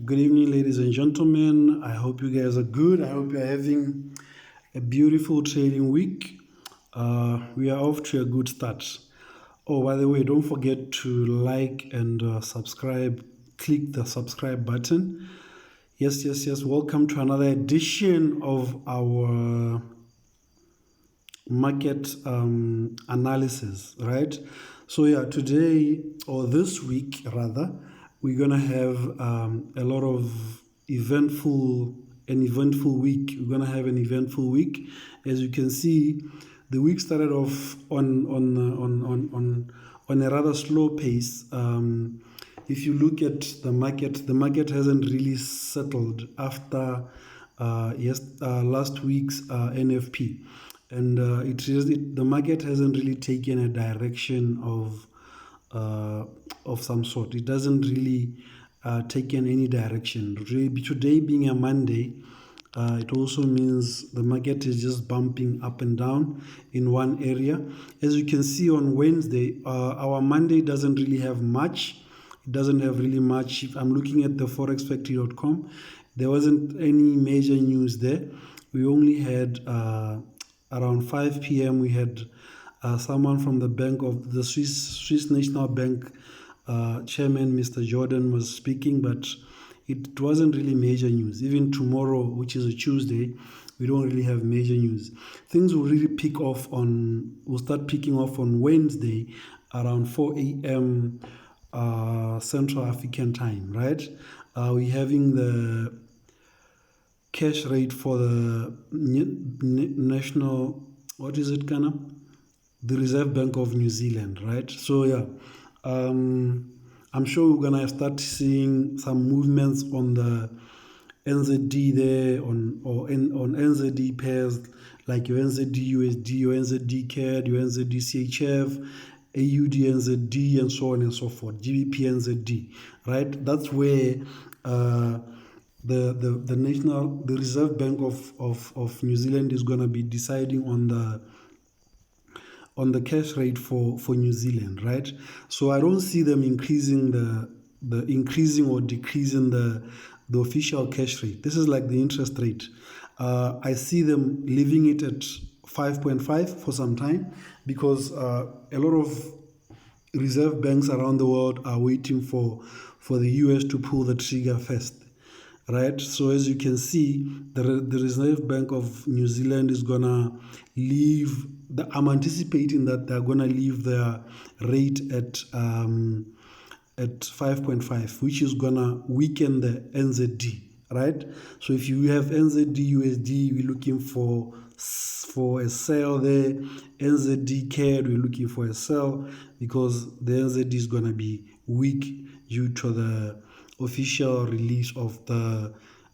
Good evening, ladies and gentlemen. I hope you guys are good. I hope you're having a beautiful trading week. We are off to a good start. Oh, by the way, don't forget to like and subscribe. Click the subscribe button. Yes, yes, yes. Welcome to another edition of our market analysis, right? So yeah, today or this week rather, we're gonna have a lot of eventful week. We're gonna have an eventful week. As you can see, the week started off on a rather slow pace. If you look at the market hasn't really settled after last week's NFP, and the market hasn't really taken a direction of some sort. It doesn't really taken any direction. Today being a Monday, it also means the market is just bumping up and down in one area. As you can see on Wednesday, our Monday doesn't really have much. It doesn't have really much. If I'm looking at the forexfactory.com, there wasn't any major news there. We only had around 5 p.m. we had someone from the bank of the Swiss National Bank chairman, Mr. Jordan, was speaking, but it wasn't really major news. Even tomorrow, which is a Tuesday, we don't really have major news. Things will really will start picking off on Wednesday around 4 a.m. Central African time, right? We're having the cash rate for the national, what is it, Ghana? The Reserve Bank of New Zealand, right? So yeah, I'm sure we're gonna start seeing some movements on the NZD there on NZD pairs like your NZD USD, your NZD CAD, your NZD CHF, AUD NZD, and so on and so forth. GBP NZD, right? That's where the Reserve Bank of New Zealand is going to be deciding on the cash rate for New Zealand, right? So I don't see them increasing the increasing or decreasing the official cash rate. This is like the interest rate. I see them leaving it at 5.5 for some time because a lot of reserve banks around the world are waiting for the US to pull the trigger first, right? So as you can see, the Reserve Bank of New Zealand is gonna leave. I'm anticipating that they're gonna leave their rate at 5.5, which is gonna weaken the NZD, right? So if you have NZD USD, we're looking for a sell there. NZD CAD, we're looking for a sell because the NZD is gonna be weak due to the official release of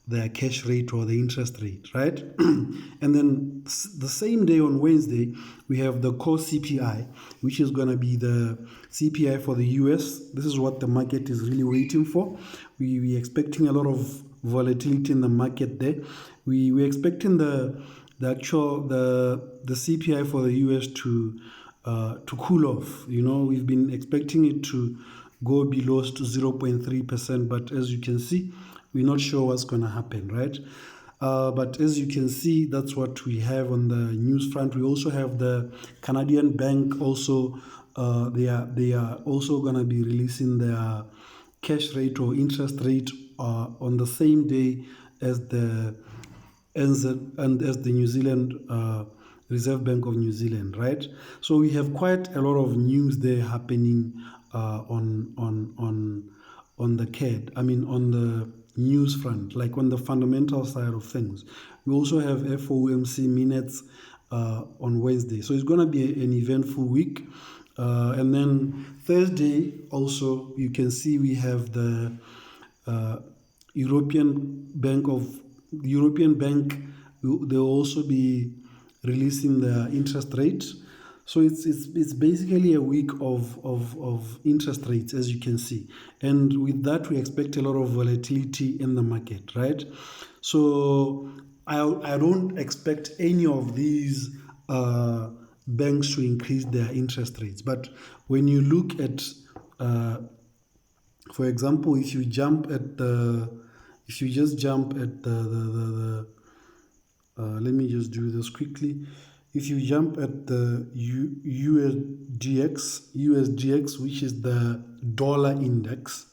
their cash rate or the interest rate, right? And then the same day on Wednesday, we have the core CPI, which is going to be the CPI for the US. This is what the market is really waiting for. We're expecting a lot of volatility in the market there. We're expecting the CPI for the US to cool off. You know, we've been expecting it to go below to 0.3%, but as you can see, we're not sure what's going to happen, right? But as you can see, that's what we have on the news front. We also have the Canadian Bank also. They are also going to be releasing their cash rate or interest rate on the same day as the NZ and as the New Zealand Reserve Bank of New Zealand, right? So we have quite a lot of news there happening on the CAD. I mean, on the news front, like on the fundamental side of things. We also have FOMC minutes on Wednesday, so it's going to be an eventful week. And then Thursday, also, you can see we have the European Bank. They'll also be releasing the interest rate. So it's basically a week of interest rates, as you can see. And with that, we expect a lot of volatility in the market, right? So I don't expect any of these banks to increase their interest rates. But when you look at, for example, if you jump at the if you just jump at let me just do this quickly. If you jump at the USDX, which is the dollar index,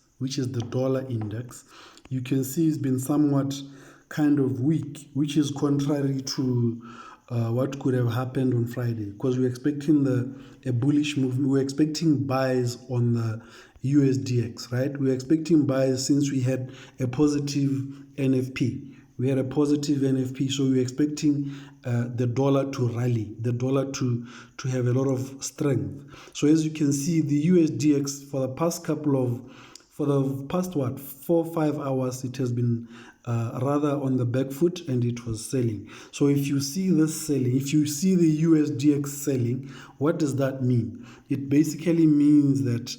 you can see it's been somewhat kind of weak, which is contrary to what could have happened on Friday, because we're expecting a bullish move. We're expecting buys on the USDX, right? We're expecting buys since we had a positive NFP. We had a positive NFP, so we're expecting the dollar to rally, the dollar to have a lot of strength. So as you can see, the USDX for the past 4 or 5 hours, it has been rather on the back foot, and it was selling. So if you see this selling, if you see the USDX selling, what does that mean? It basically means that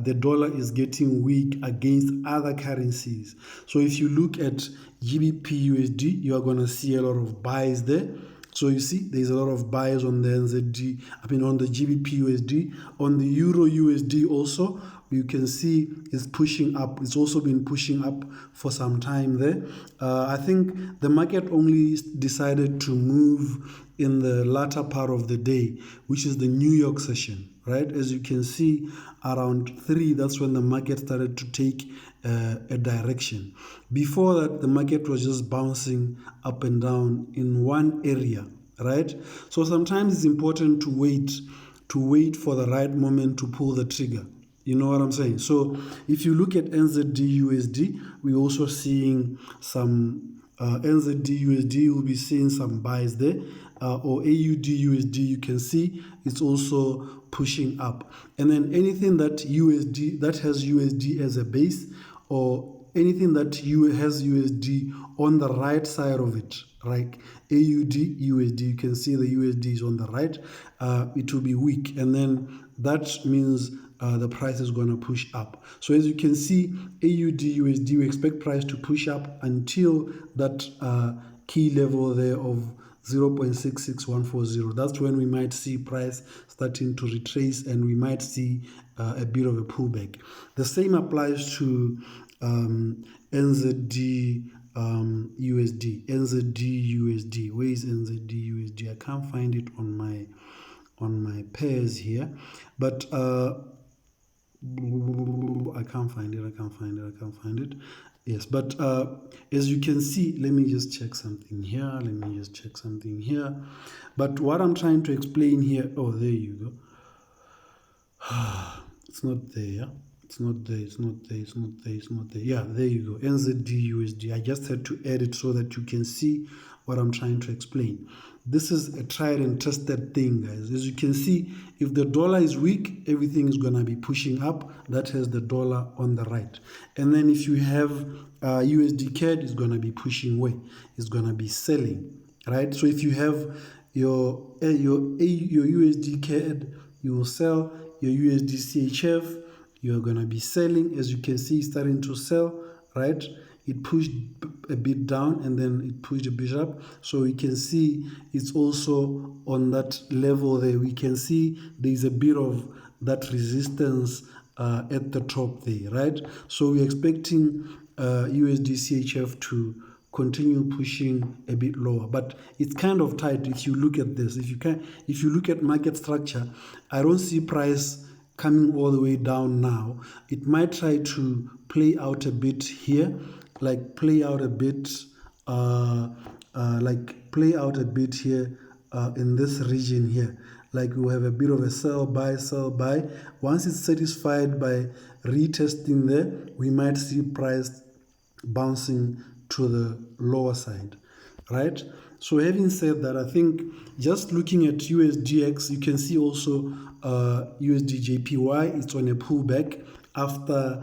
the dollar is getting weak against other currencies. So if you look at GBP USD, you are going to see a lot of buys there. So you see, there's a lot of buys on the on the GBP USD, on the Euro USD also. You can see it's pushing up. It's also been pushing up for some time there. I think the market only decided to move in the latter part of the day, which is the New York session, right? As you can see, around 3, that's when the market started to take a direction. Before that, the market was just bouncing up and down in one area, right? So sometimes it's important to wait for the right moment to pull the trigger. You know what I'm saying? So if you look at NZD USD, we're also seeing some NZD USD, you'll be seeing some buys there. Or AUD USD, you can see it's also pushing up. And then anything that has USD as a base, or anything that has USD on the right side of it, like AUD USD, you can see the USD is on the right, it will be weak, and then that means the price is going to push up. So as you can see, AUD USD, we expect price to push up until that key level there of 0.66140. That's when we might see price starting to retrace, and we might see a bit of a pullback. The same applies to NZD USD. NZD USD. Where is NZD USD? I can't find it on my pairs here, but I can't find it. Yes, but as you can see, let me just check something here. But what I'm trying to explain here, oh, there you go. It's not there. Yeah, there you go. NZD USD. I just had to add it so that you can see what I'm trying to explain. This is a tried and tested thing, guys. As you can see, if the dollar is weak, everything is going to be pushing up. That has the dollar on the right. And then if you have USD CAD, it's going to be pushing away. It's going to be selling, right? So if you have your USD CAD, you will sell. Your USD CHF, you're going to be selling. As you can see, it's starting to sell, right? It pushed a bit down, and then it pushed a bit up. So we can see it's also on that level there. We can see there's a bit of that resistance at the top there, right? So we're expecting USD CHF to continue pushing a bit lower, but it's kind of tight. If you look at this, if you look at market structure, I don't see price coming all the way down now. It might try to play out a bit here, like play out a bit here in this region here. Like we'll have a bit of a sell buy. Once it's satisfied by retesting there, we might see price bouncing to the lower side, right? So having said that, I think just looking at USDX, you can see also USD-JPY, it's on a pullback after,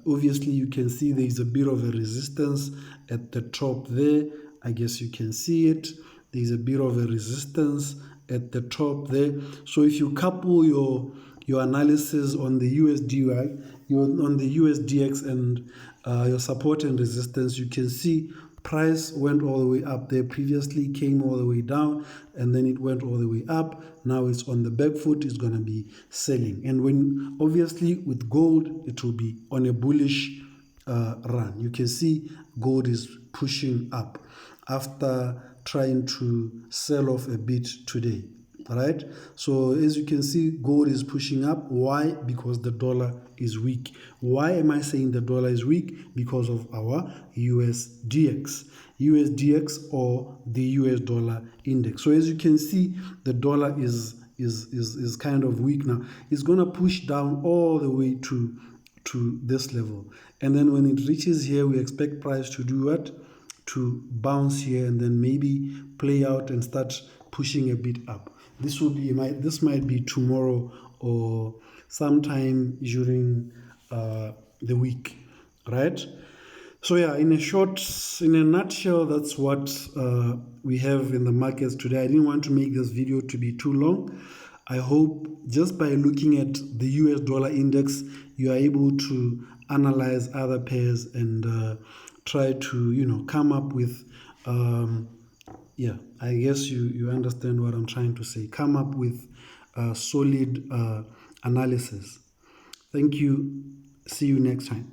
obviously you can see there is a bit of a resistance at the top there. I guess you can see it. There is a bit of a resistance at the top there. So if you couple your analysis on the USDY, on the USDX, and your support and resistance, you can see price went all the way up there previously, came all the way down, and then it went all the way up. Now it's on the back foot, it's going to be selling. And when obviously with gold, it will be on a bullish run. You can see gold is pushing up after trying to sell off a bit today. Right, so as you can see, gold is pushing up. Why? Because the dollar is weak. Why am I saying the dollar is weak? Because of our USDX or the US dollar index. So as you can see, the dollar is kind of weak now. It's gonna push down all the way to this level, and then when it reaches here, we expect price to do what? To bounce here and then maybe play out and start pushing a bit up. This might be tomorrow or sometime during the week, right? So yeah, in a nutshell, that's what we have in the markets today. I didn't want to make this video to be too long. I hope just by looking at the US dollar index, you are able to analyze other pairs and try to come up with yeah, I guess you understand what I'm trying to say. Come up with solid analysis. Thank you. See you next time.